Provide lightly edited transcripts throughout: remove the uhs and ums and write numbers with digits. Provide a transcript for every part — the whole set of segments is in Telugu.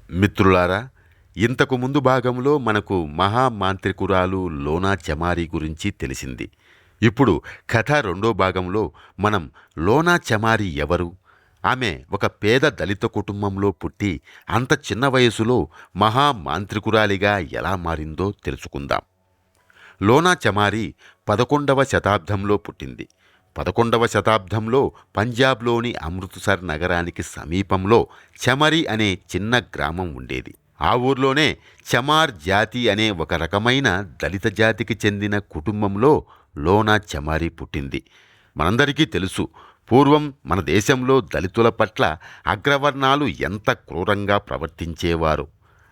మిత్రులారా, ఇంతకు ముందు భాగంలో మనకు మహామాంత్రికురాలు లోనా చమారి గురించి తెలిసింది. ఇప్పుడు కథ రెండో భాగంలో మనం లోనా చమారి ఎవరు, ఆమె ఒక పేద దళిత కుటుంబంలో పుట్టి అంత చిన్న వయసులో మహామాంత్రికురాలిగా ఎలా మారిందో తెలుసుకుందాం. లోనా చమారి 11వ శతాబ్దంలో పుట్టింది. 11వ శతాబ్దంలో పంజాబ్లోని అమృత్సర్ నగరానికి సమీపంలో చమరి అనే చిన్న గ్రామం ఉండేది. ఆ ఊర్లోనే చమార్ జాతి అనే ఒక రకమైన దళిత జాతికి చెందిన కుటుంబంలో లోనా చమారి పుట్టింది. మనందరికీ తెలుసు, పూర్వం మన దేశంలో దళితుల పట్ల అగ్రవర్ణాలు ఎంత క్రూరంగా ప్రవర్తించేవారు.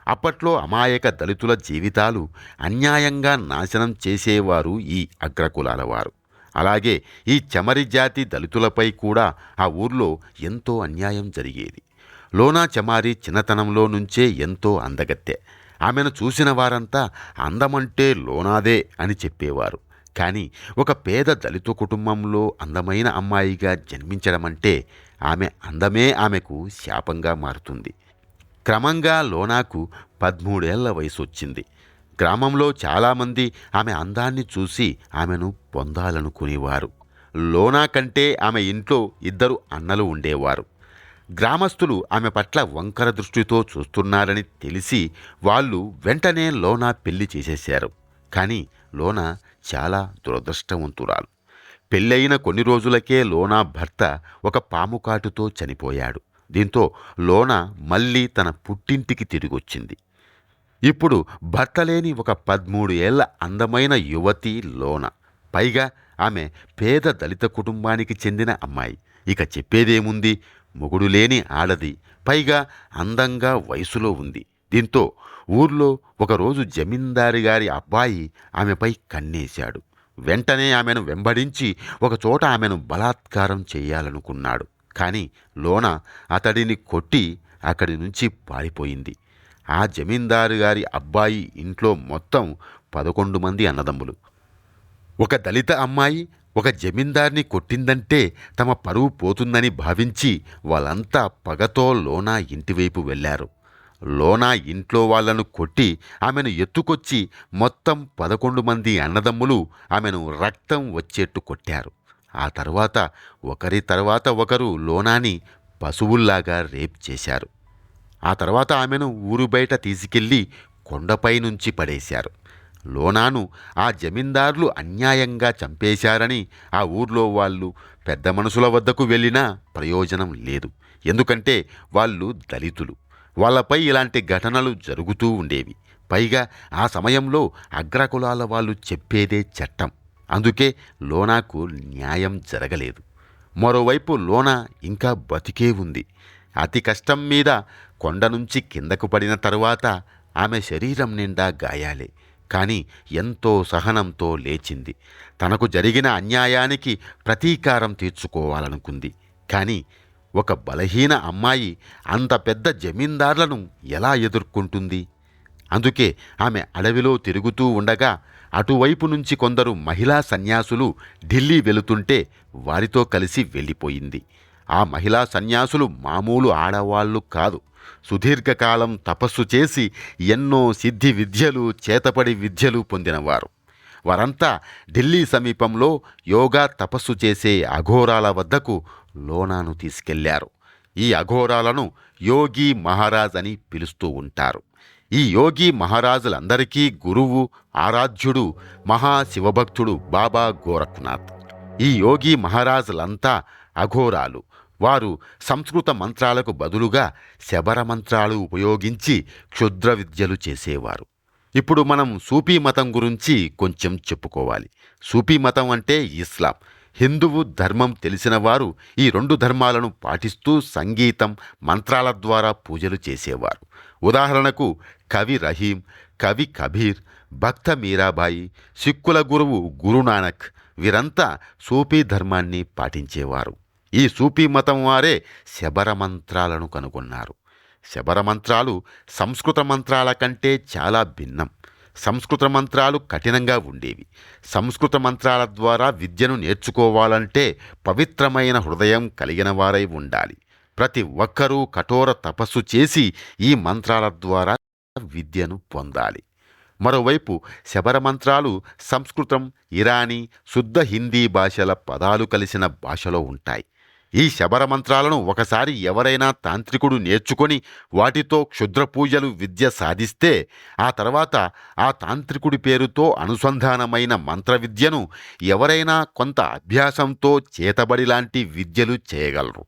అప్పట్లో అమాయక దళితుల జీవితాలు అన్యాయంగా నాశనం చేసేవారు ఈ అగ్రకులాల వారు. అలాగే ఈ చమరి జాతి దళితులపై కూడా ఆ ఊర్లో ఎంతో అన్యాయం జరిగేది. లోనా చమారి చిన్నతనంలో నుంచే ఎంతో అందగత్తె. ఆమెను చూసిన వారంతా అందమంటే లోనాదే అని చెప్పేవారు. కానీ ఒక పేద దళిత కుటుంబంలో అందమైన అమ్మాయిగా జన్మించడమంటే ఆమె అందమే ఆమెకు శాపంగా మారుతుంది. క్రమంగా లోనాకు 13 ఏళ్ల వయసు వచ్చింది. గ్రామంలో చాలామంది ఆమె అందాన్ని చూసి ఆమెను పొందాలనుకునేవారు. లోనా కంటే ఆమె ఇంట్లో 2 అన్నలు ఉండేవారు. గ్రామస్తులు ఆమె పట్ల వంకర దృష్టితో చూస్తున్నారని తెలిసి వాళ్ళు వెంటనే లోనా పెళ్లి చేసేశారు. కానీ లోనా చాలా దురదృష్టవంతురాలు. పెళ్ళయిన కొన్ని రోజులకే లోనా భర్త ఒక పాము కాటుతో చనిపోయాడు. దీంతో లోనా మళ్ళీ తన పుట్టింటికి తిరిగొచ్చింది. ఇప్పుడు భర్త లేని ఒక 13 ఏళ్ల అందమైన యువతి లోన. పైగా ఆమె పేద దళిత కుటుంబానికి చెందిన అమ్మాయి. ఇక చెప్పేదేముంది, మొగుడు లేని ఆడది, పైగా అందంగా వయసులో ఉంది. దీంతో ఊర్లో ఒకరోజు జమీందారు గారి అబ్బాయి ఆమెపై కన్నేశాడు. వెంటనే ఆమెను వెంబడించి ఒకచోట ఆమెను బలాత్కారం చేయాలనుకున్నాడు. కానీ లోన అతడిని కొట్టి అక్కడి నుంచి పారిపోయింది. ఆ జమీందారు గారి అబ్బాయి ఇంట్లో మొత్తం 11 మంది అన్నదమ్ములు. ఒక దళిత అమ్మాయి ఒక జమీందార్ని కొట్టిందంటే తమ పరువు పోతుందని భావించి వాళ్ళంతా పగతో లోనా ఇంటివైపు వెళ్ళారు. లోనా ఇంట్లో వాళ్లను కొట్టి ఆమెను ఎత్తుకొచ్చి మొత్తం 11 మంది అన్నదమ్ములు ఆమెను రక్తం వచ్చేట్టు కొట్టారు. ఆ తర్వాత ఒకరి తర్వాత ఒకరు లోనాని పశువుల్లాగా రేప్ చేశారు. ఆ తర్వాత ఆమెను ఊరు బయట తీసుకెళ్లి కొండపై నుంచి పడేశారు. లోనాను ఆ జమీందారులు అన్యాయంగా చంపేశారని ఆ ఊర్లో వాళ్ళు పెద్ద మనుషుల వద్దకు వెళ్ళినా ప్రయోజనం లేదు. ఎందుకంటే వాళ్ళు దళితులు. వాళ్ళపై ఇలాంటి ఘటనలు జరుగుతూ ఉండేవి. పైగా ఆ సమయంలో అగ్రకులాల వాళ్ళు చెప్పేదే చట్టం. అందుకే లోనాకు న్యాయం జరగలేదు. మరోవైపు లోనా ఇంకా బతికే ఉంది. అతి కష్టం మీద కొండ నుంచి కిందకు పడిన తరువాత ఆమె శరీరం నిండా గాయాలే. కానీ ఎంతో సహనంతో లేచింది. తనకు జరిగిన అన్యాయానికి ప్రతీకారం తీర్చుకోవాలనుకుంది. కానీ ఒక బలహీన అమ్మాయి అంత పెద్ద జమీందార్లను ఎలా ఎదుర్కొంటుంది? అందుకే ఆమె అడవిలో తిరుగుతూ ఉండగా అటువైపు నుంచి కొందరు మహిళా సన్యాసులు ఢిల్లీ వెళుతుంటే వారితో కలిసి వెళ్ళిపోయింది. ఆ మహిళా సన్యాసులు మామూలు ఆడవాళ్లు కాదు. సుదీర్ఘకాలం తపస్సు చేసి ఎన్నో సిద్ధి విద్యలు, చేతపడి విద్యలు పొందినవారు. వారంతా ఢిల్లీ సమీపంలో యోగా తపస్సు చేసే అఘోరాల వద్దకు లోనాను తీసుకెళ్లారు. ఈ అఘోరాలను యోగి మహారాజ్ అని పిలుస్తూ ఉంటారు. ఈ యోగి మహారాజులందరికీ గురువు, ఆరాధ్యుడు మహాశివభక్తుడు బాబా గోరఖ్నాథ్. ఈ యోగి మహారాజులంతా అఘోరాలు. వారు సంస్కృత మంత్రాలకు బదులుగా శబర మంత్రాలు ఉపయోగించి క్షుద్ర విద్యలు చేసేవారు. ఇప్పుడు మనం సూఫీ మతం గురించి కొంచెం చెప్పుకోవాలి. సూఫీ మతం అంటే ఇస్లాం. హిందువు ధర్మం తెలిసిన వారు ఈ 2 ధర్మాలను పాటిస్తూ సంగీతం, మంత్రాల ద్వారా పూజలు చేసేవారు. ఉదాహరణకు కవి రహీం, కవి కబీర్, భక్త మీరాబాయి, సిక్కుల గురువు గురునానక్ వీరంతా సూఫీ ధర్మాన్ని పాటించేవారు. ఈ సూఫీ మతం వారే శబర మంత్రాలను కనుగొన్నారు. శబర మంత్రాలు సంస్కృత మంత్రాల కంటే చాలా భిన్నం. సంస్కృత మంత్రాలు కఠినంగా ఉండేవి. సంస్కృత మంత్రాల ద్వారా విద్యను నేర్చుకోవాలంటే పవిత్రమైన హృదయం కలిగిన వారై ఉండాలి. ప్రతి ఒక్కరూ కఠోర తపస్సు చేసి ఈ మంత్రాల ద్వారా విద్యను పొందాలి. మరోవైపు శబరమంత్రాలు సంస్కృతం, ఇరానీ, శుద్ధ హిందీ భాషల పదాలు కలిసిన భాషలో ఉంటాయి. ఈ శబరమంత్రాలను ఒకసారి ఎవరైనా తాంత్రికుడు నేర్చుకొని వాటితో క్షుద్ర పూజలు విద్య సాధిస్తే ఆ తర్వాత ఆ తాంత్రికుడి పేరుతో అనుసంధానమైన మంత్ర విద్యను ఎవరైనా కొంత అభ్యాసంతో చేతబడి లాంటి విద్యలు చేయగలరు.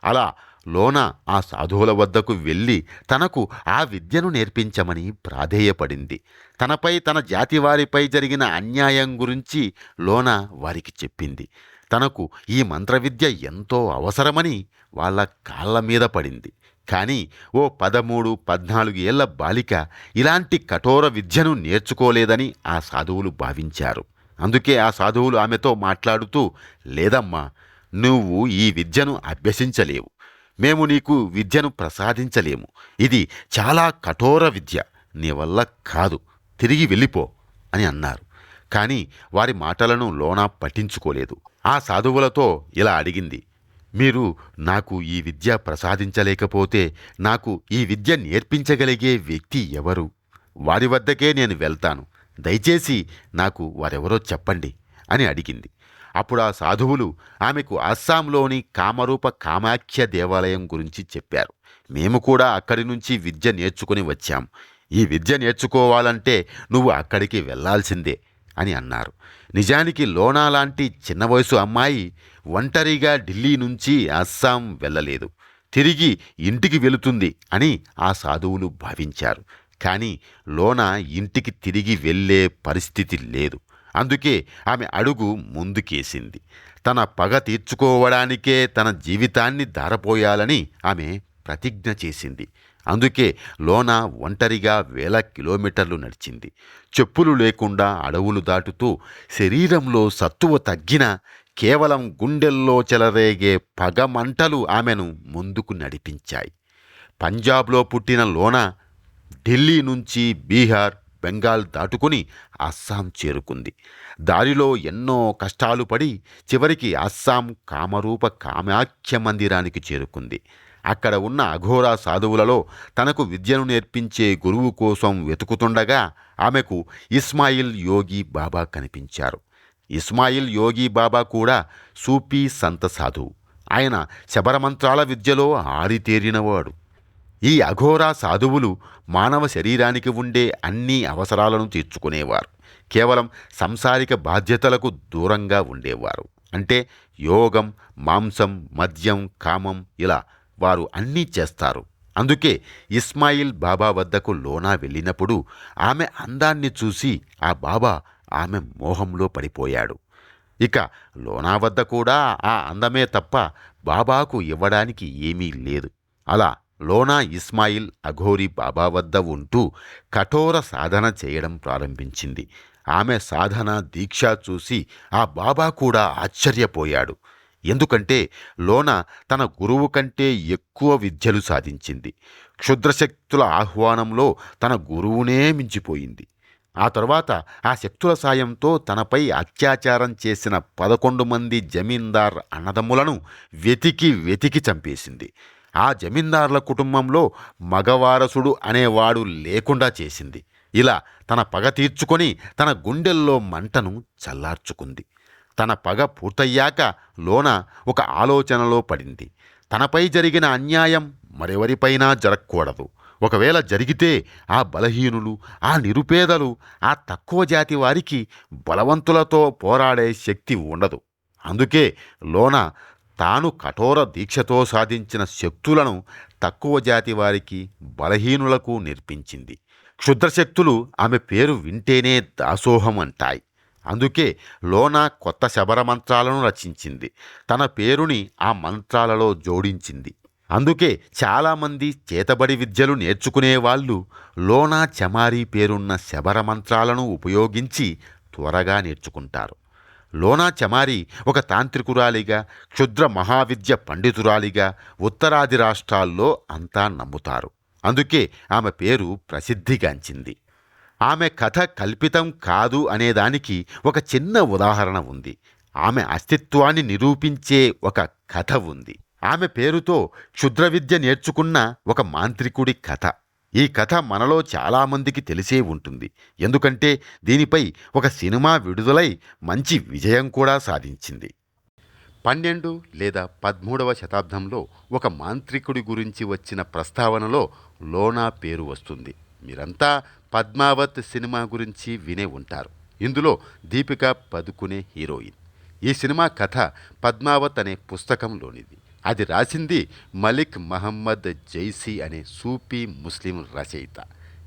అలా లోన ఆ సాధువుల వద్దకు వెళ్ళి తనకు ఆ విద్యను నేర్పించమని ప్రాధేయపడింది. తనపై తన జాతివారిపై జరిగిన అన్యాయం గురించి లోన వారికి చెప్పింది. తనకు ఈ మంత్రవిద్య ఎంతో అవసరమని వాళ్ళ కాళ్ళ మీద పడింది. కానీ ఓ 13, 14 ఏళ్ల బాలిక ఇలాంటి కఠోర విద్యను నేర్చుకోలేదని ఆ సాధువులు భావించారు. అందుకే ఆ సాధువులు ఆమెతో మాట్లాడుతూ, లేదమ్మా, నువ్వు ఈ విద్యను అభ్యసించలేవు. మేము నీకు విద్యను ప్రసాదించలేము. ఇది చాలా కఠోర విద్య. నీ వల్ల కాదు. తిరిగి వెళ్ళిపో అని అన్నారు. కానీ వారి మాటలను లోన పట్టించుకోలేదు. ఆ సాధువులతో ఇలా అడిగింది, మీరు నాకు ఈ విద్య ప్రసాదించలేకపోతే నాకు ఈ విద్య నేర్పించగలిగే వ్యక్తి ఎవరు? వారి వద్దకే నేను వెళ్తాను. దయచేసి నాకు వారెవరో చెప్పండి అని అడిగింది. అప్పుడు ఆ సాధువులు ఆమెకు అస్సాంలోని కామరూప కామాఖ్య దేవాలయం గురించి చెప్పారు. మేము కూడా అక్కడి నుంచి విద్య నేర్చుకుని వచ్చాం. ఈ విద్య నేర్చుకోవాలంటే నువ్వు అక్కడికి వెళ్ళాల్సిందే అని అన్నారు. నిజానికి లోనా లాంటి చిన్న వయసు అమ్మాయి ఒంటరిగా ఢిల్లీ నుంచి అస్సాం వెళ్ళలేదు. తిరిగి ఇంటికి వెళుతుంది అని ఆ సాధువులు భావించారు. కానీ లోన ఇంటికి తిరిగి వెళ్ళే పరిస్థితి లేదు. అందుకే ఆమె అడుగు ముందుకేసింది. తన పగ తీర్చుకోవడానికే తన జీవితాన్ని ధారపోయాలని ఆమె ప్రతిజ్ఞ చేసింది. అందుకే లోన ఒంటరిగా వేల కిలోమీటర్లు నడిచింది. చెప్పులు లేకుండా అడవులు దాటుతూ శరీరంలో సత్తువ తగ్గిన కేవలం గుండెల్లో చెలరేగే పగమంటలు ఆమెను ముందుకు నడిపించాయి. పంజాబ్లో పుట్టిన లోన ఢిల్లీ నుంచి బీహార్, బెంగాల్ దాటుకుని అస్సాం చేరుకుంది. దారిలో ఎన్నో కష్టాలు పడి చివరికి అస్సాం కామరూప కామాఖ్య మందిరానికి చేరుకుంది. అక్కడ ఉన్న అఘోరా సాధువులలో తనకు విద్యను నేర్పించే గురువు కోసం వెతుకుతుండగా ఆమెకు ఇస్మాయిల్ యోగి బాబా కనిపించారు. ఇస్మాయిల్ యోగి బాబా కూడా సూఫీ సంత సాధువు. ఆయన శబరమంత్రాల విద్యలో ఆరితేరినవాడు. ఈ అఘోరా సాధువులు మానవ శరీరానికి ఉండే అన్ని అవసరాలను తీర్చుకునేవారు. కేవలం సంసారిక బాధ్యతలకు దూరంగా ఉండేవారు. అంటే యోగం, మాంసం, మద్యం, కామం ఇలా వారు అన్నీ చేస్తారు. అందుకే ఇస్మాయిల్ బాబా వద్దకు లోనా వెళ్ళినప్పుడు ఆమె అందాన్ని చూసి ఆ బాబా ఆమె మోహంలో పడిపోయాడు. ఇక లోనా వద్ద కూడా ఆ అందమే తప్ప బాబాకు ఇవ్వడానికి ఏమీ లేదు. అలా లోనా ఇస్మాయిల్ అఘోరీ బాబా వద్ద ఉంటూ కఠోర సాధన చేయడం ప్రారంభించింది. ఆమె సాధన, దీక్ష చూసి ఆ బాబా కూడా ఆశ్చర్యపోయాడు. ఎందుకంటే లోన తన గురువు కంటే ఎక్కువ విద్యలు సాధించింది. క్షుద్రశక్తుల ఆహ్వానంలో తన గురువునే మించిపోయింది. ఆ తర్వాత ఆ శక్తుల సాయంతో తనపై అత్యాచారం చేసిన 11 మంది జమీందార్ అన్నదమ్ములను వెతికి వెతికి చంపేసింది. ఆ జమీందార్ల కుటుంబంలో మగవారసుడు అనేవాడు లేకుండా చేసింది. ఇలా తన పగ తీర్చుకొని తన గుండెల్లో మంటను చల్లార్చుకుంది. తన పగ పూర్తయ్యాక లోన ఒక ఆలోచనలో పడింది. తనపై జరిగిన అన్యాయం మరెవరిపైనా జరగకూడదు. ఒకవేళ జరిగితే ఆ బలహీనులు, ఆ నిరుపేదలు, ఆ తక్కువ జాతి వారికి బలవంతులతో పోరాడే శక్తి ఉండదు. అందుకే లోన తాను కఠోర దీక్షతో సాధించిన శక్తులను తక్కువ జాతి వారికి, బలహీనులకు నేర్పించింది. క్షుద్రశక్తులు ఆమె పేరు వింటేనే దాసోహం అంటాయి. అందుకే లోన కొత్త శబరమంత్రాలను రచించింది. తన పేరుని ఆ మంత్రాలలో జోడించింది. అందుకే చాలామంది చేతబడి విద్యలు నేర్చుకునేవాళ్ళు లోనా చమారీ పేరున్న శబరమంత్రాలను ఉపయోగించి త్వరగా నేర్చుకుంటారు. లోనా చమారీ ఒక తాంత్రికురాలిగా, క్షుద్ర మహావిద్య పండితురాలిగా ఉత్తరాది రాష్ట్రాల్లో అంతా నమ్ముతారు. అందుకే ఆమె పేరు ప్రసిద్ధిగాంచింది. ఆమె కథ కల్పితం కాదు అనేదానికి ఒక చిన్న ఉదాహరణ ఉంది. ఆమె అస్తిత్వాన్ని నిరూపించే ఒక కథ ఉంది. ఆమె పేరుతో క్షుద్ర విద్య నేర్చుకున్న ఒక మాంత్రికుడి కథ. ఈ కథ మనలో చాలామందికి తెలిసే ఉంటుంది. ఎందుకంటే దీనిపై ఒక సినిమా విడుదలై మంచి విజయం కూడా సాధించింది. 12 లేదా 13వ శతాబ్దంలో ఒక మాంత్రికుడి గురించి వచ్చిన ప్రస్తావనలో లోనా పేరు వస్తుంది. మీరంతా పద్మావత్ సినిమా గురించి వినే ఉంటారు. ఇందులో దీపికా పదుకునే హీరోయిన్. ఈ సినిమా కథ పద్మావత్ అనే పుస్తకంలోనిది. అది రాసింది మలిక్ మహమ్మద్ జైసీ అనే సూఫీ ముస్లిం రచయిత.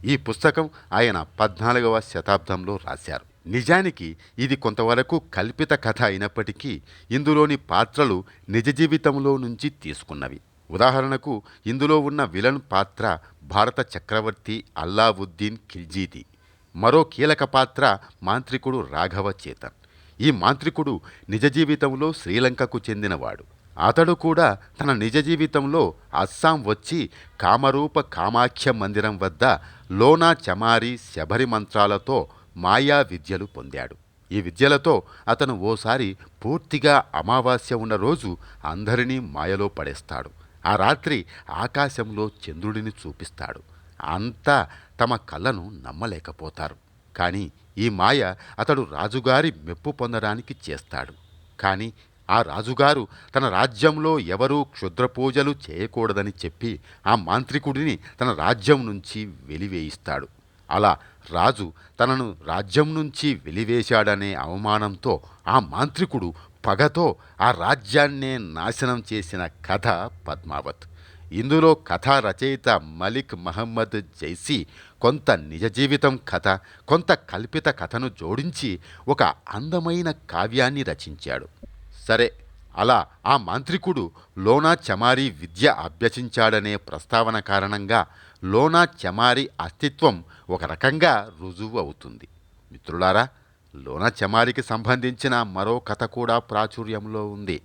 ఈ పుస్తకం ఆయన 14వ శతాబ్దంలో రాశారు. నిజానికి ఇది కొంతవరకు కల్పిత కథ అయినప్పటికీ ఇందులోని పాత్రలు నిజ జీవితంలో నుంచి తీసుకున్నవి. ఉదాహరణకు ఇందులో ఉన్న విలన్ పాత్ర భారత చక్రవర్తి అల్లావుద్దీన్ ఖిల్జీది. మరో కీలక పాత్ర మాంత్రికుడు రాఘవ చేతన్. ఈ మాంత్రికుడు నిజ జీవితంలో శ్రీలంకకు చెందినవాడు. అతడు కూడా తన నిజ జీవితంలో అస్సాం వచ్చి కామరూప కామాఖ్య మందిరం వద్ద లోనా చమారి శబరి మంత్రాలతో మాయా విద్యలు పొందాడు. ఈ విద్యలతో అతను ఓసారి పూర్తిగా అమావాస్య ఉన్న రోజు అందరినీ మాయలో పడేస్తాడు. ఆ రాత్రి ఆకాశంలో చంద్రుడిని చూపిస్తాడు. అంతా తమ కళ్ళను నమ్మలేకపోతారు. కానీ ఈ మాయ అతడు రాజుగారి మెప్పు పొందడానికి చేస్తాడు. కానీ ఆ రాజుగారు తన రాజ్యంలో ఎవరూ క్షుద్ర పూజలు చేయకూడదని చెప్పి ఆ మాంత్రికుడిని తన రాజ్యం నుంచి వెలివేయిస్తాడు. అలా రాజు తనను రాజ్యం నుంచి వెలివేశాడనే అవమానంతో ఆ మాంత్రికుడు పగతో ఆ రాజ్యాన్నే నాశనం చేసిన కథ పద్మావత్. ఇందులో కథా రచయిత మలిక్ మహమ్మద్ జైసీ కొంత నిజ జీవితం కథ, కొంత కల్పిత కథను జోడించి ఒక అందమైన కావ్యాన్ని రచించాడు. సరే, అలా ఆ మాంత్రికుడు లోనా చమారి విద్య అభ్యసించాడనే ప్రస్తావన కారణంగా లోనా చమారి అస్తిత్వం ఒక రకంగా రుజువు అవుతుంది. మిత్రులారా, లోనా చమారికి సంబంధించిన మరో కథ కూడా ప్రాచుర్యంలో ఉంది.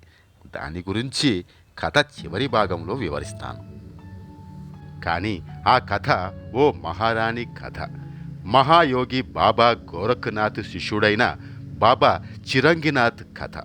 దాని గురించి కథ చివరి భాగంలో వివరిస్తాను. కానీ ఆ కథ ఓ మహారాణి కథ. మహాయోగి బాబా గోరఖ్నాథ్ శిష్యుడైన బాబా చిరంగినాథ్ కథ.